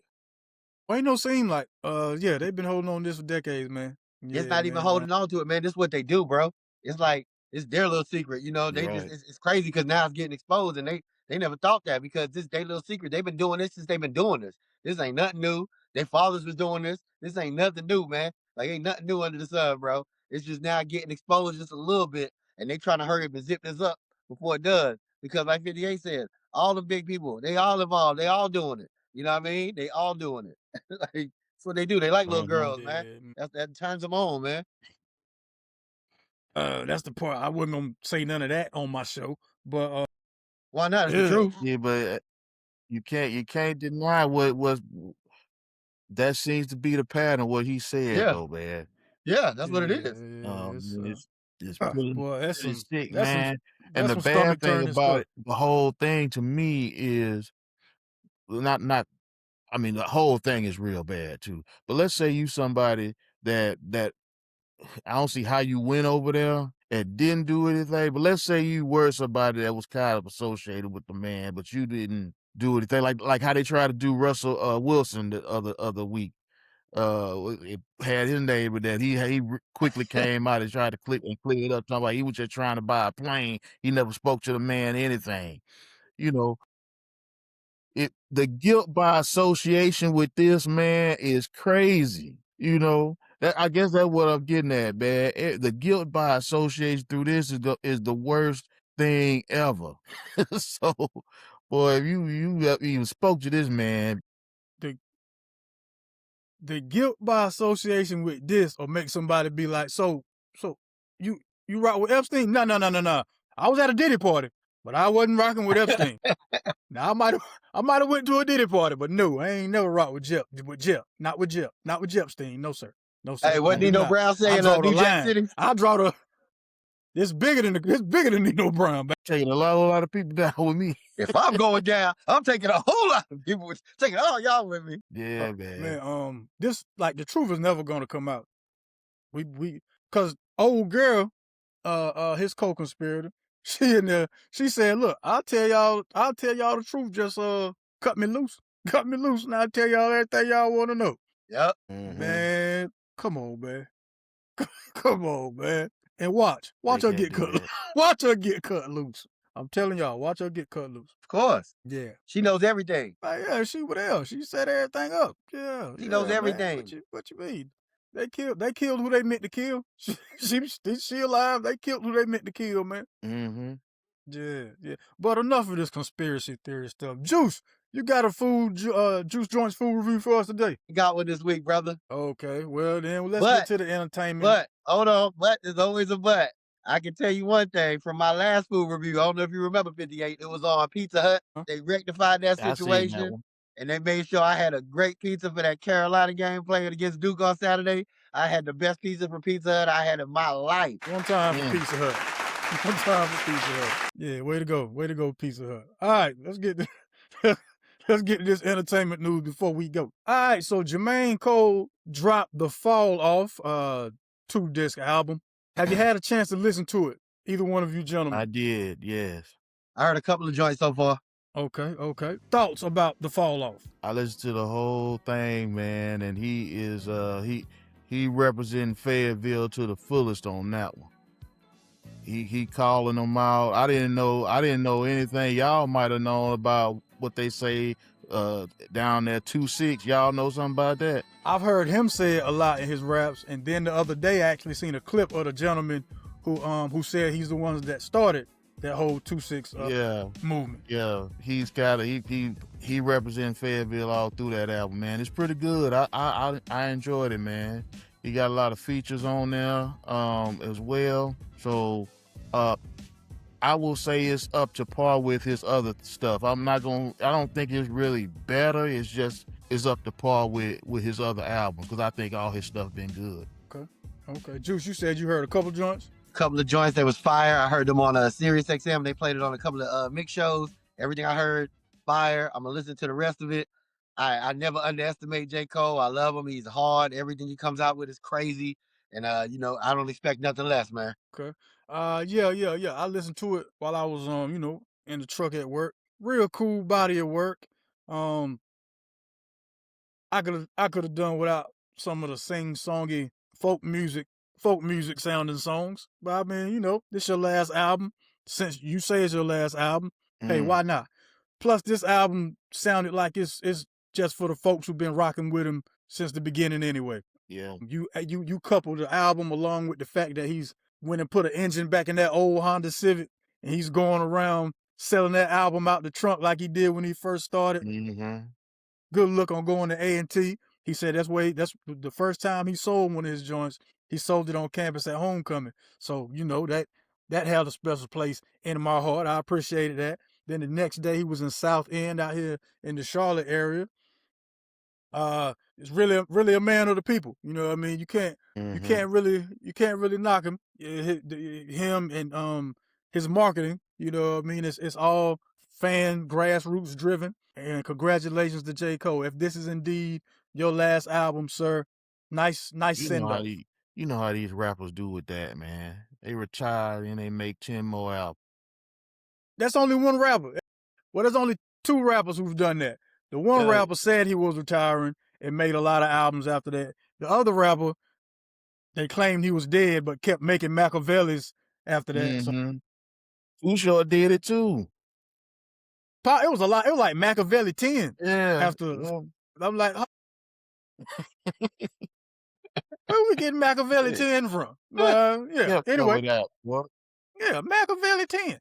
Well, ain't no seem like, yeah, they've been holding on to this for decades, man. Yeah, It's not even man. holding on to it, man. This is what they do, bro. It's like it's their little secret, you know. They Right. just it's crazy because now it's getting exposed, and they never thought that because this their little secret. They've been doing this since they've been doing this. This ain't nothing new. Their fathers was doing this. This ain't nothing new, man. Like ain't nothing new under the sun, bro. It's just now getting exposed just a little bit, and they trying to hurry up and zip this up before it does. Because like 58 said, all the big people, they all involved. They all doing it. You know what I mean? They all doing it. Like that's what they do. They like little girls, man. That turns them on, man. That's the part I wasn't gonna say none of that on my show, but Why not? It's the truth. Yeah, but you can't deny what was that seems to be the pattern. What he said, though, man. Yeah, that's what it is. It's pretty, boy, that's pretty some sick, that's man. some And that's the some bad stomach thing turning about stuff. it, the whole thing to me is not. I mean, the whole thing is real bad too. But let's say you somebody that I don't see how you went over there and didn't do anything. But let's say you were somebody that was kind of associated with the man, but you didn't do anything. Like how they tried to do Russell Wilson the other week. It had his name, but that he quickly came out and tried to clear it up. Talking about he was just trying to buy a plane. He never spoke to the man anything. You know, the guilt by association with this man is crazy. You know, I guess that's what I'm getting at, man. The guilt by association through this is the worst thing ever. So, boy, if you even spoke to this man, the guilt by association with this will make somebody be like, so you rock with Epstein? No. I was at a Diddy party, but I wasn't rocking with Epstein. Now I might have went to a Diddy party, but no, I ain't never rocked with Jeff. Not with Epstein. No sir. Hey, what Nino Brown saying? New Jack City. I draw the. It's bigger than Nino Brown. Taking a lot of people down with me. If I'm going down, I'm taking a whole lot of people. Taking all y'all with me. Yeah, man. This like the truth is never gonna come out. We cause old girl, his co-conspirator, she in there. She said, "Look, I'll tell y'all the truth. Just cut me loose, and I'll tell y'all everything y'all want to know." Yep. Man, come on, man. Come on, man. And watch her get cut. Watch her get cut loose. I'm telling y'all, watch her get cut loose. Of course. Yeah. She knows everything. Yeah, she what else? She set everything up. Yeah. She knows everything. Man. What you mean? They killed who they meant to kill. She alive. They killed who they meant to kill, man. Mm-hmm. Yeah. But enough of this conspiracy theory stuff. Juice, you got a Juice Joints food review for us today? Got one this week, brother. Okay, well then let's get to the entertainment. But hold on, but there's always a but. I can tell you one thing from my last food review. I don't know if you remember 58. It was on Pizza Hut. They rectified that situation. And they made sure I had a great pizza for that Carolina game playing against Duke on Saturday. I had the best pizza for Pizza Hut I had in my life. One time for Pizza Hut. One time for Pizza Hut. Yeah, way to go, Pizza Hut. All right, let's get to this entertainment news before we go. All right, so Jermaine Cole dropped the Fall Off 2-disc album. Have you had a chance to listen to it? Either one of you gentlemen? I did, yes. I heard a couple of joints so far. Okay. Thoughts about the Fall Off? I listened to the whole thing, man, and he is he representing Fayetteville to the fullest on that one. He calling them out. I didn't know anything. Y'all might have known about what they say down there 2-6. Y'all know something about that? I've heard him say it a lot in his raps, and then the other day I actually seen a clip of the gentleman who said he's the ones that started that whole 2-6 movement. Yeah, he's got he represents Fayetteville all through that album, man. It's pretty good. I enjoyed it, man. He got a lot of features on there as well. So I will say it's up to par with his other stuff. I don't think it's really better. It's up to par with his other albums because I think all his stuff been good. Okay. Juice, you said you heard a couple joints? Couple of joints that was fire. I heard them on Sirius XM. They played it on a couple of mix shows. Everything I heard, fire. I'm gonna listen to the rest of it. I never underestimate J. Cole. I love him. He's hard. Everything he comes out with is crazy. And I don't expect nothing less, man. Okay. Yeah. I listened to it while I was in the truck at work. Real cool body of work. I could have done without some of the sing-songy folk music sounding songs. But I mean, this your last album. Since you say it's your last album, hey, why not? Plus, this album sounded like it's just for the folks who've been rocking with him since the beginning anyway. Yeah. You couple the album along with the fact that he's went and put an engine back in that old Honda Civic, and he's going around selling that album out the trunk like he did when he first started. Mm-hmm. Good look on going to A&T. He said that's the first time he sold one of his joints. He sold it on campus at homecoming. So, that held a special place in my heart. I appreciated that. Then the next day he was in South End out here in the Charlotte area. It's really a man of the people. You know what I mean? You can't really knock him. Him and his marketing. You know what I mean? It's all fan grassroots driven. And congratulations to J. Cole. If this is indeed your last album, sir, nice send off. You know how these rappers do with that, man. They retire and they make 10 more albums. That's only one rapper. Well, there's only two rappers who've done that. The one rapper said he was retiring and made a lot of albums after that. The other rapper, they claimed he was dead, but kept making Machiavellis after that. Mm-hmm. Who sure did it too. It was a lot. It was like Machiavelli 10. Yeah. I'm like, where we getting Machiavelli 10 from? Anyway. Yeah, Machiavelli 10.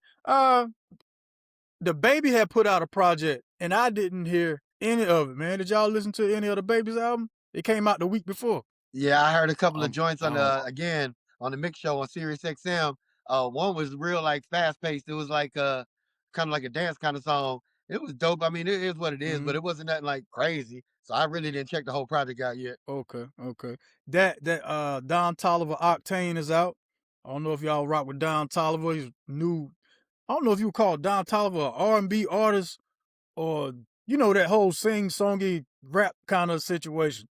The Baby had put out a project, and I didn't hear any of it, man. Did y'all listen to any of the Baby's album? It came out the week before. Yeah, I heard a couple of joints on the mix show on Sirius XM. One was real like fast paced. It was like kind of like a dance kind of song. It was dope. I mean, it is what it is, but it wasn't nothing like crazy. So I really didn't check the whole project out yet. Okay. That Don Toliver Octane is out. I don't know if y'all rock with Don Toliver. He's new. I don't know if you would call Don Toliver an R&B artist or that whole sing-songy rap kind of situation.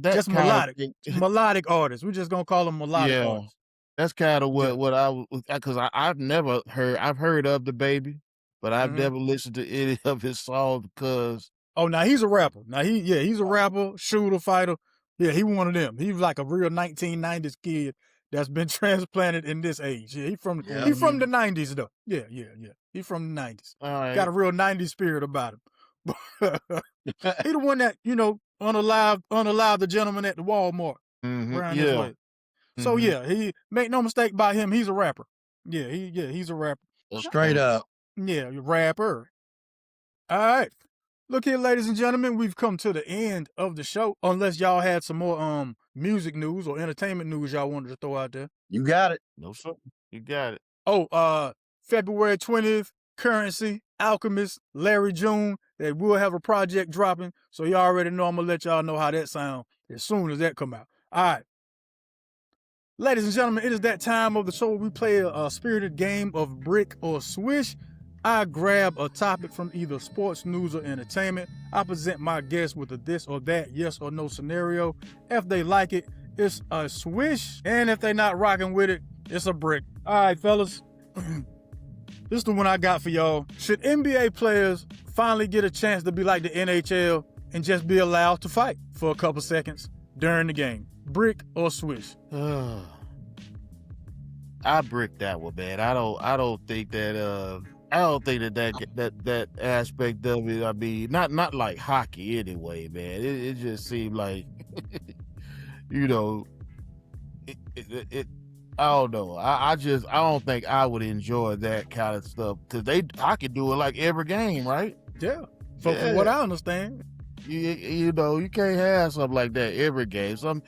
Just melodic. Melodic artist. We're just gonna call him melodic artist. That's kind of what I was, because I've heard of the Baby, but I've never listened to any of his songs because. Oh, now he's a rapper. Now he's a rapper, shooter, fighter. Yeah, he one of them. He's like a real 1990s kid that's been transplanted in this age. Yeah, he from the 90s though. Yeah. He from the 90s. All right. Got a real 90s spirit about him. He the one that, unalived the gentleman at the Walmart around this way. So he make no mistake about him, he's a rapper. Yeah, he's a rapper. Straight up. Yeah, rapper. All right. Look here, ladies and gentlemen, we've come to the end of the show. Unless y'all had some more music news or entertainment news y'all wanted to throw out there. You got it. No, sir. You got it. Oh, February 20th, Currency, Alchemist, Larry June. They will have a project dropping, so y'all already know I'm going to let y'all know how that sound as soon as that come out. All right. Ladies and gentlemen, it is that time of the show where we play a spirited game of brick or swish. I grab a topic from either sports, news, or entertainment. I present my guests with a this or that, yes or no scenario. If they like it, it's a swish. And if they're not rocking with it, it's a brick. All right, fellas. This is the one I got for y'all. Should NBA players finally get a chance to be like the NHL and just be allowed to fight for a couple seconds during the game? Brick or swish? I brick that one, man. I don't think that that aspect of it. I mean, not like hockey anyway, man. It just seemed like, I don't know. I don't think I would enjoy that kind of stuff because I could do it like every game, right? Yeah. From what I understand, you can't have something like that every game. Some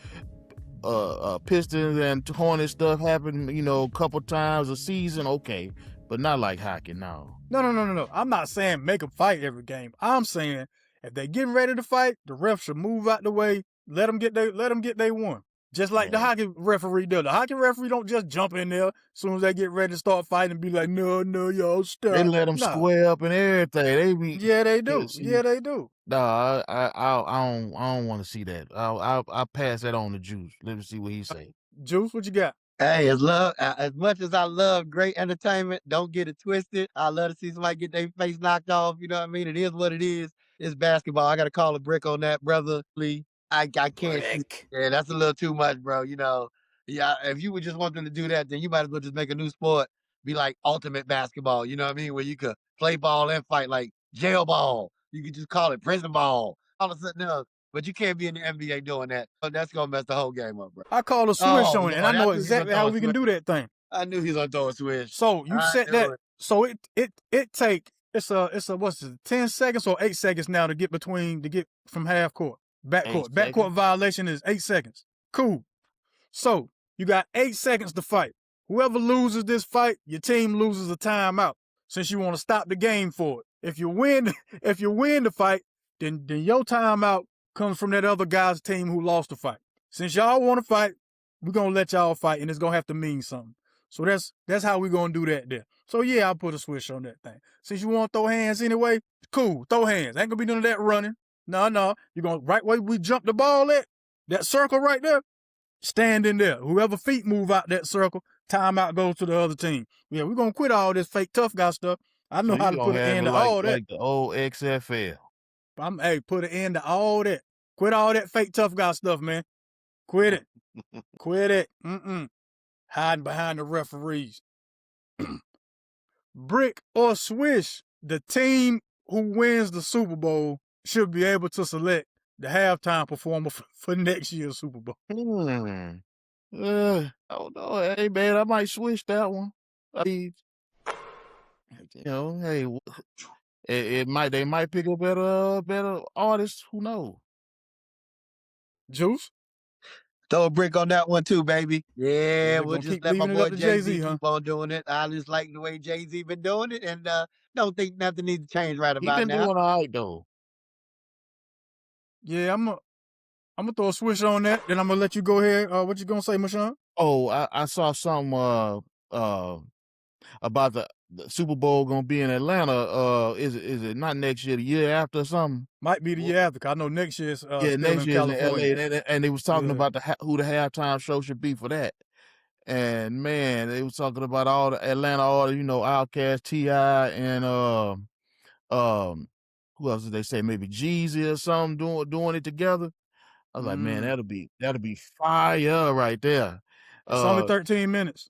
Pistons and Hornets stuff happen, a couple times a season, okay. But not like hockey, no. No. I'm not saying make them fight every game. I'm saying if they getting ready to fight, the ref should move out the way. Let them get their one. Just like the hockey referee does. The hockey referee don't just jump in there as soon as they get ready to start fighting and be like, no, y'all stop. They let them square up and everything. Yeah, they do. No, I don't want to see that. I'll pass that on to Juice. Let me see what he say. Juice, what you got? Hey, as much as I love great entertainment, don't get it twisted. I love to see somebody get their face knocked off. You know what I mean? It is what it is. It's basketball. I got to call a brick on that, brother. Lee, I can't see. Brick. Yeah, that's a little too much, bro. You know, yeah. If you would just want them to do that, then you might as well just make a new sport, be like ultimate basketball. You know what I mean? Where you could play ball and fight, like jail ball. You could just call it prison ball. All of a sudden, no. But you can't be in the NBA doing that. That's gonna mess the whole game up, bro. I call a Swish on it, and I know exactly how we can do that thing. I knew he was gonna throw a Swish. So you set that. So it take it's a what's it 10 seconds or 8 seconds now to get from half court backcourt. Backcourt violation is 8 seconds. Cool. So you got 8 seconds to fight. Whoever loses this fight, your team loses a timeout. Since you want to stop the game for it. If you win the fight, then your timeout comes from that other guy's team who lost the fight. Since y'all want to fight, we're gonna let y'all fight, and it's gonna have to mean something. So that's how we're gonna do that there. So yeah, I'll put a Swish on that thing. Since you want to throw hands anyway, cool, throw hands. Ain't gonna be none of that running. No. You're gonna right where we jump the ball at, that circle right there, stand in there. Whoever feet move out that circle, timeout goes to the other team. Yeah, we're gonna quit all this fake tough guy stuff. I know how to put an end to all that. Like the old XFL. Put an end to all that. Quit all that fake tough guy stuff, man. Quit it. Quit it. Hiding behind the referees. Brick or Swish, the team who wins the Super Bowl should be able to select the halftime performer for next year's Super Bowl. Oh no, hey man, I might switch that one. I mean, you know, hey, they might pick a better artist. Who knows? Juice? Throw a brick on that one too, baby. Yeah, we'll just let my boy Jay-Z keep on doing it. I just like the way Jay-Z been doing it, and don't think nothing needs to change right about now. He been doing all right though. Yeah, I'm gonna throw a Swish on that. Then I'm gonna let you go ahead. What you gonna say, Mashawn? Oh, I saw something about the Super Bowl gonna be in Atlanta. Is it not next year? The year after or something? Might be the year after. 'Cause I know next year's next year's in LA, and they was talking about who the halftime show should be for that. And man, they was talking about all the Atlanta artists, you know, Outkast, T.I., and who else did they say? Maybe Jeezy or something doing it together. I was like, man, that'll be fire right there. It's only 13 minutes.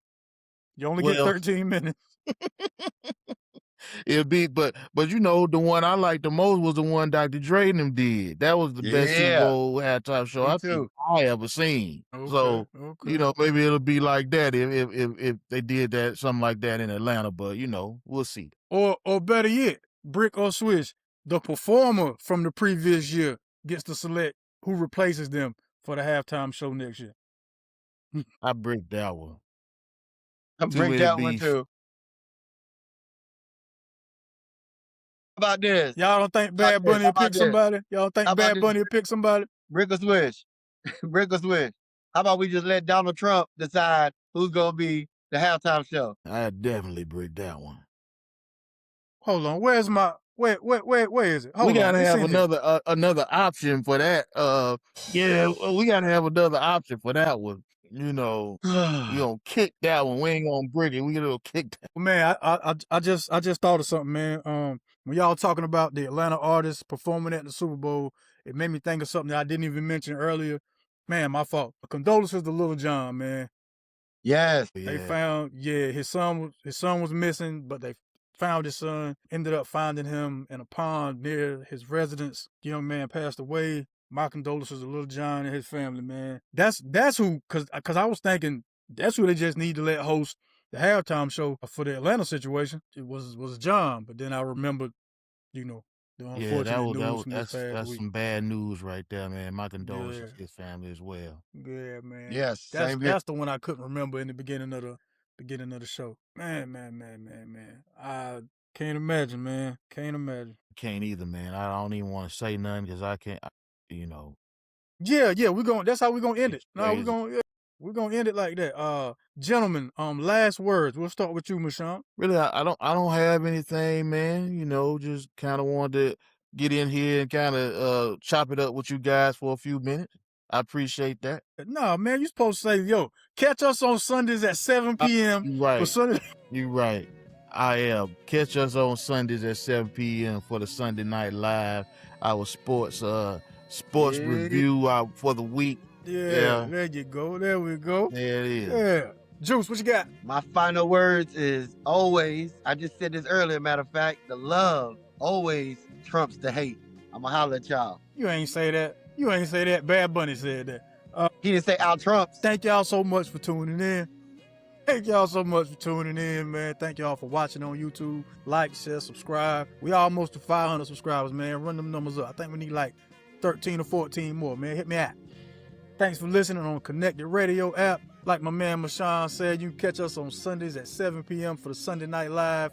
You only get 13 minutes. It'll be, but you know, the one I liked the most was the one Dr. Dre and them did. That was the best Super Bowl halftime show I ever seen. Okay, so you know, maybe it'll be like that if they did that something like that in Atlanta. But you know, we'll see. Or better yet, brick or Swish, the performer from the previous year gets to select who replaces them for the halftime show next year. I brick that one. I brick that one too. How about this? Y'all don't think Bad Bunny will pick somebody? Y'all think Bad Bunny will pick somebody? Brick or Swish? Brick or Swish? How about we just let Donald Trump decide who's gonna be the halftime show? I definitely brick that one. Hold on, where is it? We gotta have another option for that. We gotta have another option for that one. You know, we gonna kick that one. We ain't gonna brick it. We gonna kick that. Man, I just thought of something, man. When y'all talking about the Atlanta artists performing at the Super Bowl, it made me think of something that I didn't even mention earlier. Man, my fault. Condolences to Lil Jon, man. Yes. They found, his son was missing, but they found his son, ended up finding him in a pond near his residence. The young man passed away. My condolences to Lil Jon and his family, man. That's who, cause I was thinking that's who they just need to let host the halftime show for the Atlanta situation. It was John, but then I remembered, you know, the unfortunate news from this past week. That's some bad news right there, man. My condolences to his family as well. Yeah, man. Yes, that's the one I couldn't remember in the beginning of the show. Man. I can't imagine, man. Can't imagine. Can't either, man. I don't even want to say nothing because I can't. You know. Yeah. That's how we're gonna end it. No, we're gonna end it like that. Gentlemen, last words. We'll start with you, Mashawn. Really, I don't have anything, man. You know, just kind of wanted to get in here and kind of chop it up with you guys for a few minutes. I appreciate that. No, man, you supposed to say, yo, catch us on Sundays at 7 p.m. You right. for Sunday. You right. I am. Catch us on Sundays at 7 p.m. for the Sunday Night Live, our sports review for the week. Yeah, there you go. There we go. There it is. Yeah. Juice, what you got? My final words is always, I just said this earlier, matter of fact, the love always trumps the hate. I'ma holler at y'all. You ain't say that. You ain't say that. Bad Bunny said that. He didn't say out trumps. Thank y'all so much for tuning in. Thank y'all so much for tuning in, man. Thank y'all for watching on YouTube. Like, share, subscribe. We almost to 500 subscribers, man. Run them numbers up. I think we need like 13 or 14 more, man. Hit me out. Thanks for listening on Connected Radio app. Like my man Mashawn said, you can catch us on Sundays at 7 p.m. for the Sunday Night Live.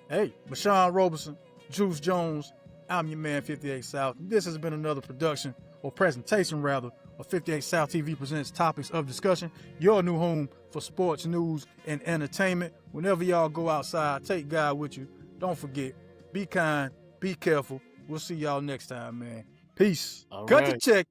Hey, Mashawn Roberson, Juice Jones, I'm your man 58South. This has been another production, or presentation rather, of 58South TV presents Topics of Discussion, your new home for sports, news, and entertainment. Whenever y'all go outside, take God with you. Don't forget, be kind, be careful. We'll see y'all next time, man. Peace. All Cut right. the check.